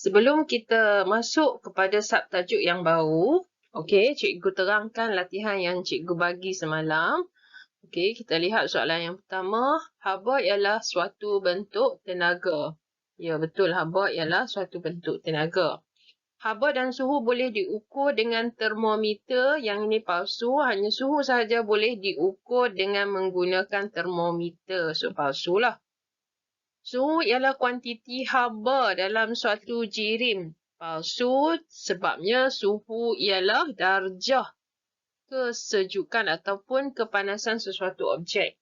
Sebelum kita masuk kepada subtajuk yang baru, okey, cikgu terangkan latihan yang cikgu bagi semalam. Okey, kita lihat soalan yang pertama. Haba ialah suatu bentuk tenaga. Ya, betul. Haba ialah suatu bentuk tenaga. Haba dan suhu boleh diukur dengan termometer. Yang ini palsu. Hanya suhu sahaja boleh diukur dengan menggunakan termometer. So, palsu lah. Suhu ialah kuantiti haba dalam suatu jirim. Palsu sebabnya suhu ialah darjah kesejukan ataupun kepanasan sesuatu objek.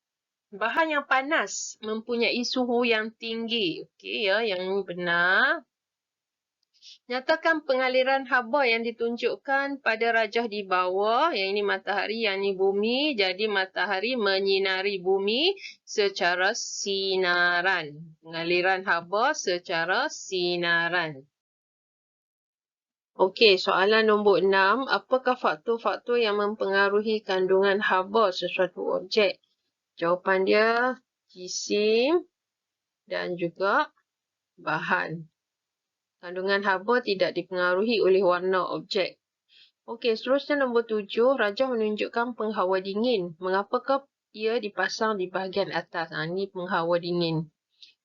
Bahan yang panas mempunyai suhu yang tinggi. Okey ya, yang ini benar. Nyatakan pengaliran haba yang ditunjukkan pada rajah di bawah. Yang ini matahari, yang ini bumi. Jadi matahari menyinari bumi secara sinaran. Pengaliran haba secara sinaran. Okey, soalan nombor 6. Apakah faktor-faktor yang mempengaruhi kandungan haba sesuatu objek? Jawapan dia jisim dan juga bahan. Kandungan haba tidak dipengaruhi oleh warna objek. Okey, seterusnya nombor 7. Rajah menunjukkan penghawa dingin. Mengapakah ia dipasang di bahagian atas? Ini penghawa dingin.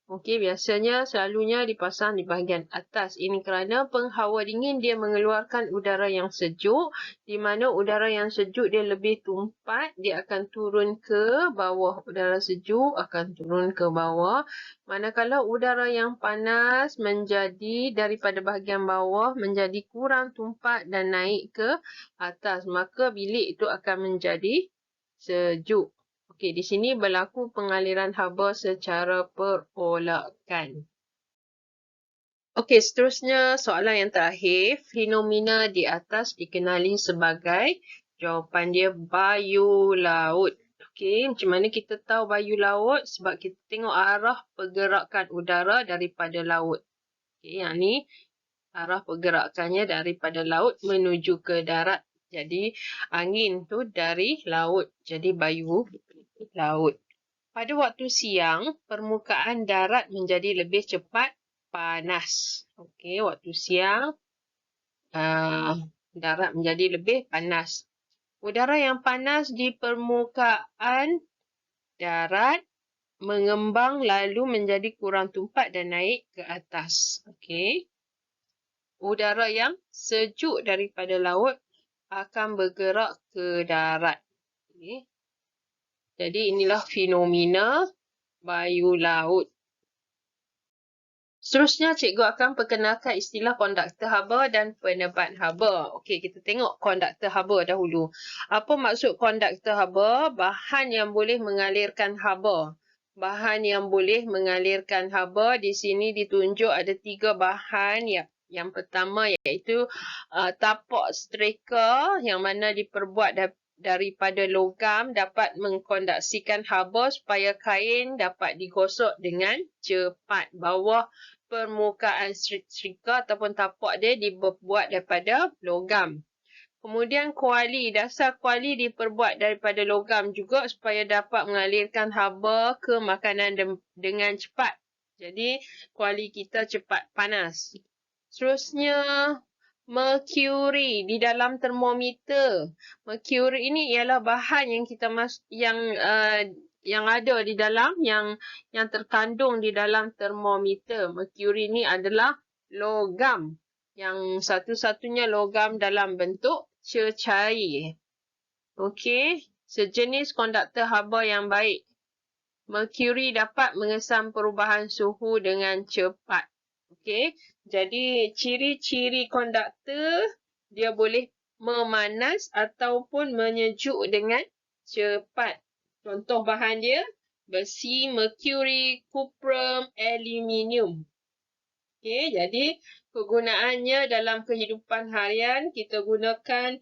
Okey, biasanya selalunya dipasang di bahagian atas. Ini kerana penghawa dingin dia mengeluarkan udara yang sejuk. Di mana udara yang sejuk dia lebih tumpat. Dia akan turun ke bawah. Udara sejuk akan turun ke bawah. Manakala udara yang panas menjadi daripada bahagian bawah menjadi kurang tumpat dan naik ke atas. Maka bilik itu akan menjadi sejuk. Okey, di sini berlaku pengaliran haba secara perolakan. Okey, seterusnya soalan yang terakhir. Fenomena di atas dikenali sebagai, jawapan dia bayu laut. Okey, macam mana kita tahu bayu laut? Sebab kita tengok arah pergerakan udara daripada laut. Okey, yang ni arah pergerakannya daripada laut menuju ke darat. Jadi, angin tu dari laut. Jadi, bayu laut. Pada waktu siang, permukaan darat menjadi lebih cepat panas. Okey, waktu siang, darat menjadi lebih panas. Udara yang panas di permukaan darat mengembang lalu menjadi kurang tumpat dan naik ke atas. Okey. Udara yang sejuk daripada laut akan bergerak ke darat. Okay. Jadi inilah fenomena bayu laut. Seterusnya, cikgu akan perkenalkan istilah konduktor haba dan penebat haba. Okey, kita tengok konduktor haba dahulu. Apa maksud konduktor haba? Bahan yang boleh mengalirkan haba. Bahan yang boleh mengalirkan haba di sini ditunjuk ada 3 bahan. Yang pertama iaitu tapak streka yang mana diperbuat daripada logam dapat mengkonduksikan haba supaya kain dapat digosok dengan cepat. Bawah permukaan strika ataupun tapak dia dibuat daripada logam. Kemudian kuali, dasar kuali diperbuat daripada logam juga supaya dapat mengalirkan haba ke makanan dengan cepat. Jadi kuali kita cepat panas. Seterusnya, merkuri di dalam termometer. Merkuri ini ialah bahan yang kita yang ada di dalam yang terkandung di dalam termometer. Merkuri ini adalah logam. Yang satu-satunya logam dalam bentuk cecair. Okey, sejenis konduktor haba yang baik. Merkuri dapat mengesan perubahan suhu dengan cepat. Okey, jadi ciri-ciri konduktor dia boleh memanas ataupun menyejuk dengan cepat. Contoh bahan dia besi, merkuri, kuprum, aluminium. Okey, jadi kegunaannya dalam kehidupan harian kita gunakan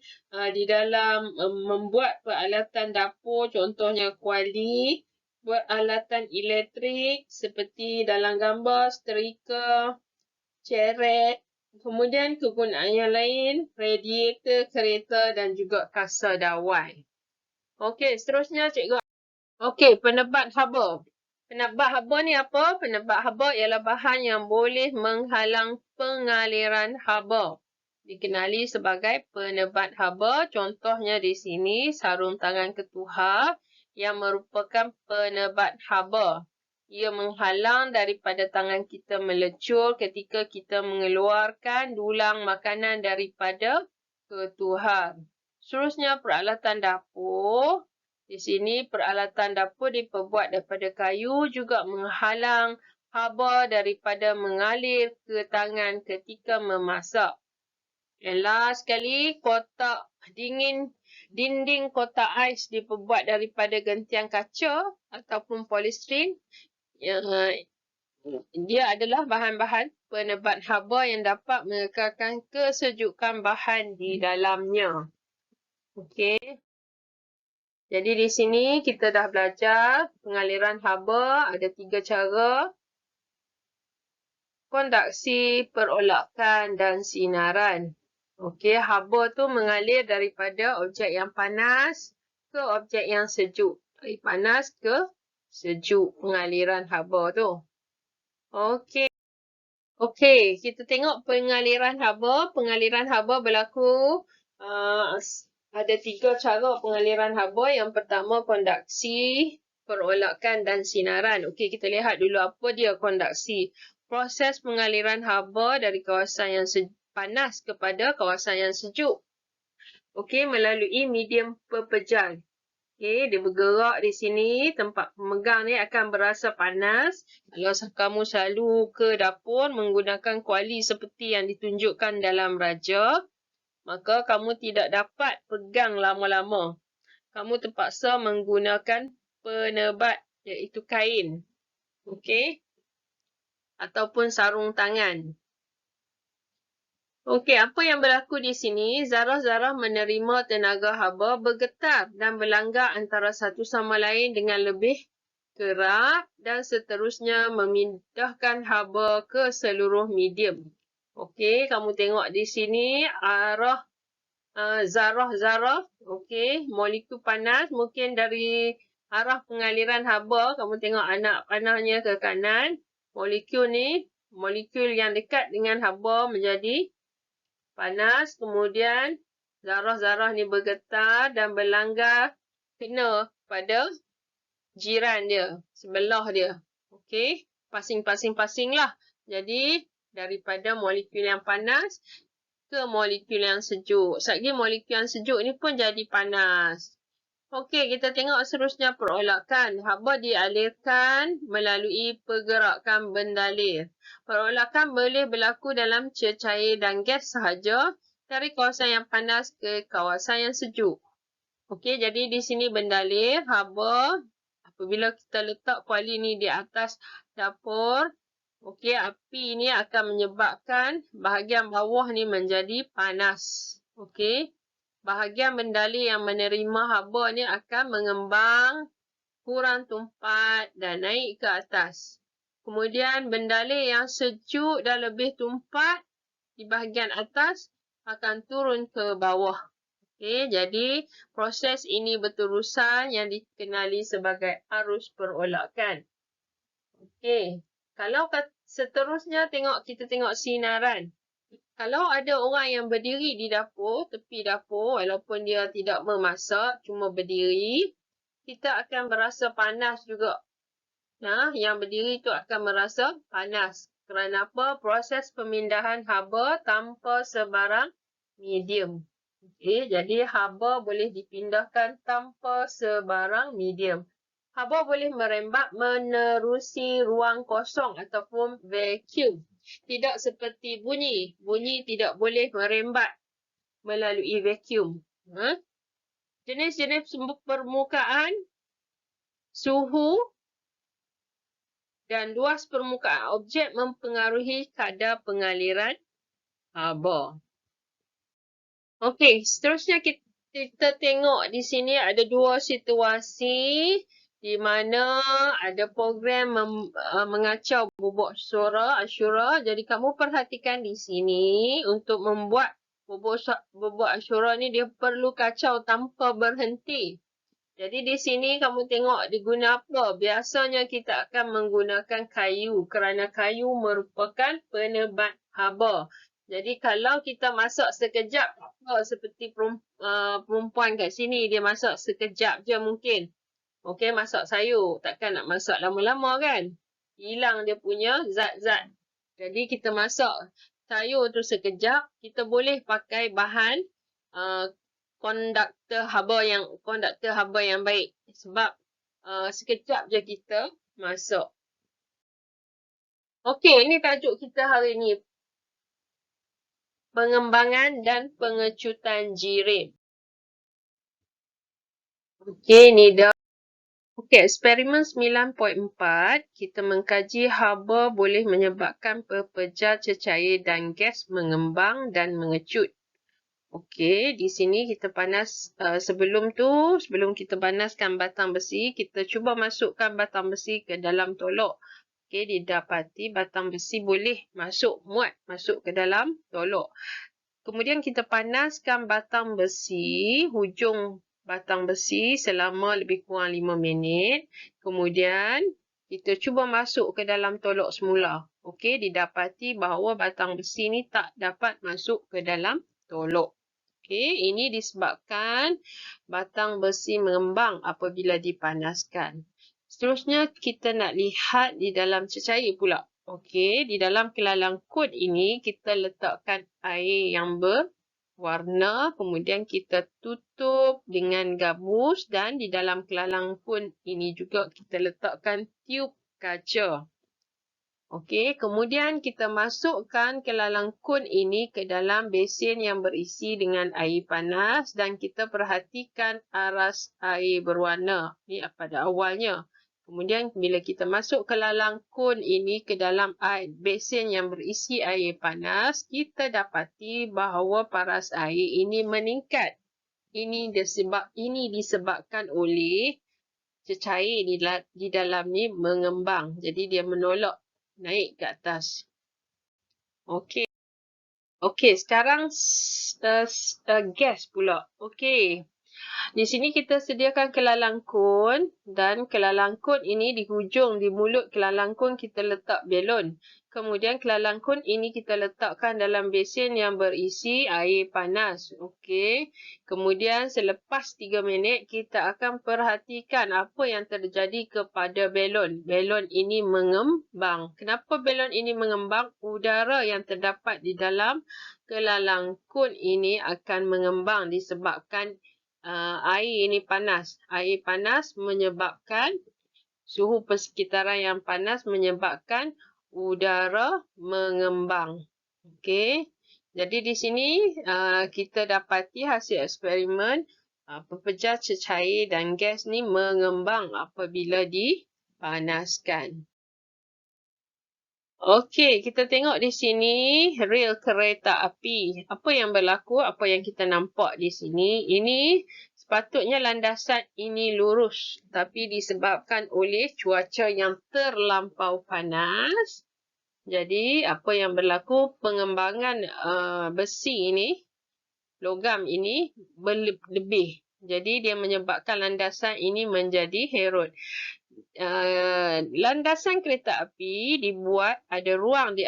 di dalam membuat peralatan dapur, contohnya kuali, peralatan elektrik seperti dalam gambar setrika, ceret. Kemudian kegunaan yang lain, radiator, kereta dan juga kasa dawai. Okey, seterusnya cikgu. Okey, penebat haba. Penebat haba ni apa? Penebat haba ialah bahan yang boleh menghalang pengaliran haba. Dikenali sebagai penebat haba. Contohnya di sini sarung tangan ketuhar yang merupakan penebat haba. Ia menghalang daripada tangan kita melecur ketika kita mengeluarkan dulang makanan daripada ketuhar. Seterusnya peralatan dapur. Di sini peralatan dapur diperbuat daripada kayu juga menghalang haba daripada mengalir ke tangan ketika memasak. Dan last sekali, kotak dinding kotak ais diperbuat daripada gentian kaca ataupun polistiren. Dia adalah bahan-bahan penebat haba yang dapat mengekalkan kesejukan bahan di dalamnya. Okey. Jadi di sini kita dah belajar pengaliran haba ada 3 cara. Konduksi, perolakan dan sinaran. Okey, haba tu mengalir daripada objek yang panas ke objek yang sejuk. Dari panas ke sejuk pengaliran haba tu. Okey. Okey, kita tengok pengaliran haba. Pengaliran haba berlaku ada 3 cara pengaliran haba. Yang pertama konduksi, perolakan dan sinaran. Okey, kita lihat dulu apa dia konduksi. Proses pengaliran haba dari kawasan yang panas kepada kawasan yang sejuk. Okey, melalui medium pepejal. Okey, dia bergerak di sini. Tempat pemegang ni akan berasa panas. Kalau kamu selalu ke dapur menggunakan kuali seperti yang ditunjukkan dalam raja, maka kamu tidak dapat pegang lama-lama. Kamu terpaksa menggunakan penebat, iaitu kain. Okey? Ataupun sarung tangan. Okey, apa yang berlaku di sini? Zarah-zarah menerima tenaga haba bergetar dan berlanggar antara satu sama lain dengan lebih kerap dan seterusnya memindahkan haba ke seluruh medium. Okey, kamu tengok di sini arah zarah-zarah, okey, molekul panas mungkin dari arah pengaliran haba, kamu tengok anak panahnya ke kanan, molekul ni, molekul yang dekat dengan haba menjadi panas, kemudian zarah-zarah ni bergetar dan berlanggar kena pada jiran dia, sebelah dia. Okey, pasing-pasing-pasing lah. Jadi, daripada molekul yang panas ke molekul yang sejuk. Sekali molekul yang sejuk ni pun jadi panas. Okey, kita tengok seterusnya perolakan. Haba dialirkan melalui pergerakan bendalir. Perolakan boleh berlaku dalam cecair dan gas sahaja dari kawasan yang panas ke kawasan yang sejuk. Okey, jadi di sini bendalir, haba. Apabila kita letak kuali ni di atas dapur, okey, api ni akan menyebabkan bahagian bawah ni menjadi panas. Okey. Bahagian bendalir yang menerima haba ni akan mengembang, kurang tumpat dan naik ke atas. Kemudian bendalir yang sejuk dan lebih tumpat di bahagian atas akan turun ke bawah. Okey, jadi proses ini berterusan yang dikenali sebagai arus perolakan. Okey, kalau seterusnya kita tengok sinaran. Kalau ada orang yang berdiri di dapur, tepi dapur, walaupun dia tidak memasak, cuma berdiri, kita akan merasa panas juga. Nah, yang berdiri itu akan merasa panas. Kerana apa? Proses pemindahan haba tanpa sebarang medium. Okey, jadi haba boleh dipindahkan tanpa sebarang medium. Haba boleh merembak menerusi ruang kosong ataupun vacuum. Tidak seperti bunyi. Bunyi tidak boleh merembat melalui vacuum. Jenis-jenis permukaan, suhu dan luas permukaan objek mempengaruhi kadar pengaliran haba. Okey, seterusnya kita tengok di sini ada 2 situasi di mana ada program mengacau bubuk suara Ashura. Jadi kamu perhatikan di sini untuk membuat bubuk asyura ni dia perlu kacau tanpa berhenti. Jadi di sini kamu tengok diguna apa? Biasanya kita akan menggunakan kayu kerana kayu merupakan penebat haba. Jadi kalau kita masak sekejap, seperti perempuan kat sini, dia masak sekejap je mungkin. Okey, masak sayur. Takkan nak masak lama-lama kan? Hilang dia punya zat-zat. Jadi kita masak sayur tu sekejap, kita boleh pakai bahan uh, konduktor haba yang baik. Sebab sekejap je kita masak. Okey, ini tajuk kita hari ni. Pengembangan dan pengecutan jirim. Okey, ni dah. Okey, eksperimen 9.4, kita mengkaji haba boleh menyebabkan pepejar cecair dan gas mengembang dan mengecut. Okey, di sini kita panas, sebelum kita panaskan batang besi, kita cuba masukkan batang besi ke dalam tolok. Okey, didapati batang besi boleh muat masuk ke dalam tolok. Kemudian kita panaskan batang besi, hujung batang besi selama lebih kurang 5 minit. Kemudian kita cuba masuk ke dalam tolok semula. Okey, didapati bahawa batang besi ni tak dapat masuk ke dalam tolok. Okey, ini disebabkan batang besi mengembang apabila dipanaskan. Seterusnya kita nak lihat di dalam cecair pula. Okey, di dalam kelalang kun ini kita letakkan air yang berwarna, kemudian kita tutup dengan gabus dan di dalam kelalang kun ini juga kita letakkan tiub kaca. Okey, kemudian kita masukkan kelalang kun ini ke dalam besen yang berisi dengan air panas dan kita perhatikan aras air berwarna. Ini pada awalnya. Kemudian bila kita masuk kelalang kun ini ke dalam besen yang berisi air panas, kita dapati bahawa paras air ini meningkat. Ini disebabkan oleh cecair di dalam ni mengembang. Jadi dia menolak naik ke atas. Okey. Okey, sekarang gas pula. Okey. Di sini kita sediakan kelalang kun dan kelalang kun ini di mulut kelalang kun kita letak belon. Kemudian kelalang kun ini kita letakkan dalam besen yang berisi air panas. Okey. Kemudian selepas 3 minit kita akan perhatikan apa yang terjadi kepada belon. Belon ini mengembang. Kenapa belon ini mengembang? Udara yang terdapat di dalam kelalang kun ini akan mengembang disebabkan air ini panas. Air panas menyebabkan suhu persekitaran yang panas menyebabkan udara mengembang. Okey. Jadi di sini kita dapati hasil eksperimen pepejar cecair dan gas ni mengembang apabila dipanaskan. Okey, kita tengok di sini rel kereta api. Apa yang berlaku, apa yang kita nampak di sini, ini sepatutnya landasan ini lurus. Tapi disebabkan oleh cuaca yang terlampau panas. Jadi, apa yang berlaku, pengembangan besi ini, logam ini berlebih. Jadi, dia menyebabkan landasan ini menjadi herut. Landasan kereta api dibuat ada ruang di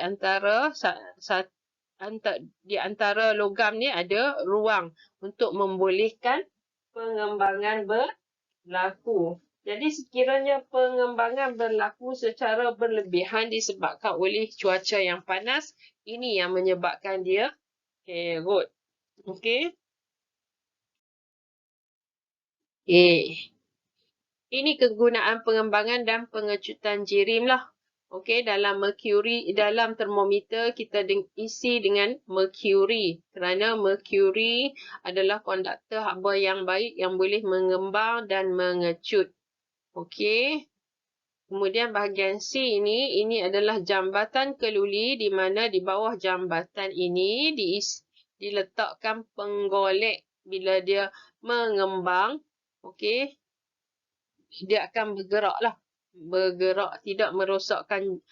antara logam ni ada ruang untuk membolehkan pengembangan berlaku. Jadi sekiranya pengembangan berlaku secara berlebihan disebabkan oleh cuaca yang panas, ini yang menyebabkan dia herut. Okey. Ini kegunaan pengembangan dan pengecutan jirim lah. Okey, dalam termometer kita isi dengan merkuri. Kerana merkuri adalah konduktor haba yang baik yang boleh mengembang dan mengecut. Okey. Kemudian bahagian C ini adalah jambatan keluli di mana di bawah jambatan ini diletakkan penggolek bila dia mengembang. Okey. Dia akan bergerak tidak merosakkan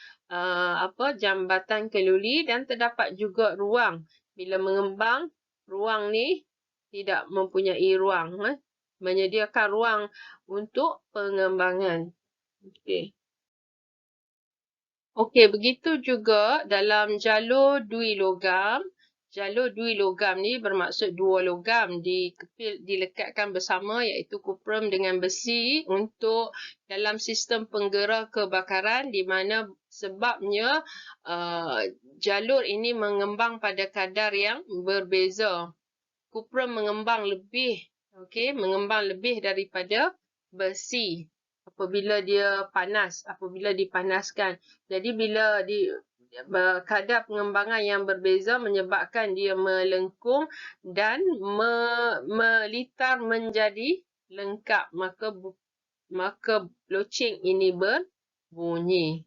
jambatan keluli dan terdapat juga ruang. Bila mengembang, ruang ni tidak mempunyai ruang. menyediakan ruang untuk pengembangan. Okey. Okey, begitu juga dalam jalur dui logam. Jalur dui logam ni bermaksud dua logam dilekatkan bersama iaitu kuprum dengan besi untuk dalam sistem penggera kebakaran di mana sebabnya jalur ini mengembang pada kadar yang berbeza. Kuprum mengembang lebih, mengembang lebih daripada besi apabila dia panas, apabila dipanaskan. Jadi bila kadar pengembangan yang berbeza menyebabkan dia melengkung dan melitar menjadi lengkap, maka loceng ini berbunyi.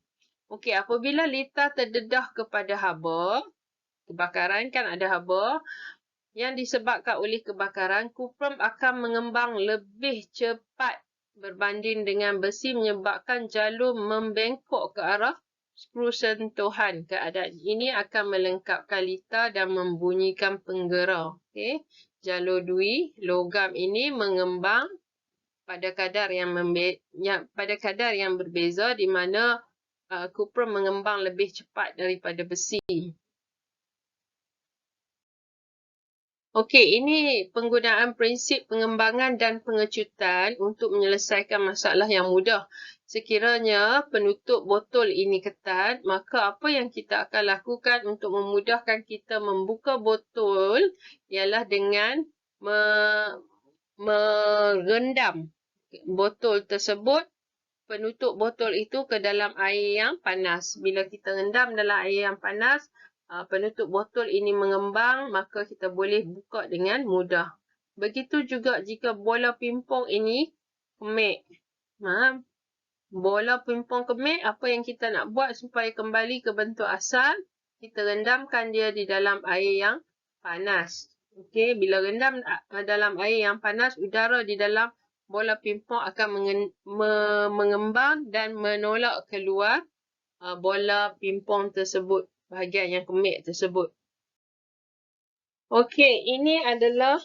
Okey, apabila litar terdedah kepada haba, kebakaran kan ada haba, yang disebabkan oleh kebakaran, kuprum akan mengembang lebih cepat berbanding dengan besi menyebabkan jalur membengkok ke arah skru sentuhan. Keadaan ini akan melengkapkan litar dan membunyikan penggera. Okay. Jalur dui logam ini mengembang pada kadar yang berbeza di mana kuprum mengembang lebih cepat daripada besi. Okey, ini penggunaan prinsip pengembangan dan pengecutan untuk menyelesaikan masalah yang mudah. Sekiranya penutup botol ini ketat, maka apa yang kita akan lakukan untuk memudahkan kita membuka botol ialah dengan merendam botol tersebut, penutup botol itu ke dalam air yang panas. Bila kita rendam dalam air yang panas, penutup botol ini mengembang, maka kita boleh buka dengan mudah. Begitu juga jika bola pimpong ini kemik. Bola pimpong kemik, apa yang kita nak buat supaya kembali ke bentuk asal? Kita rendamkan dia di dalam air yang panas. Okey, bila rendam dalam air yang panas, udara di dalam bola pimpong akan mengembang dan menolak keluar bola pimpong tersebut, bahagian yang kemik tersebut. Okey, ini adalah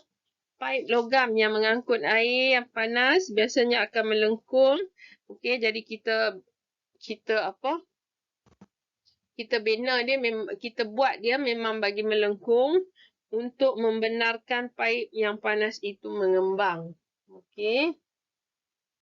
paip logam yang mengangkut air yang panas, biasanya akan melengkung. Okey, jadi kita bina dia, kita buat dia memang bagi melengkung untuk membenarkan paip yang panas itu mengembang. Okey.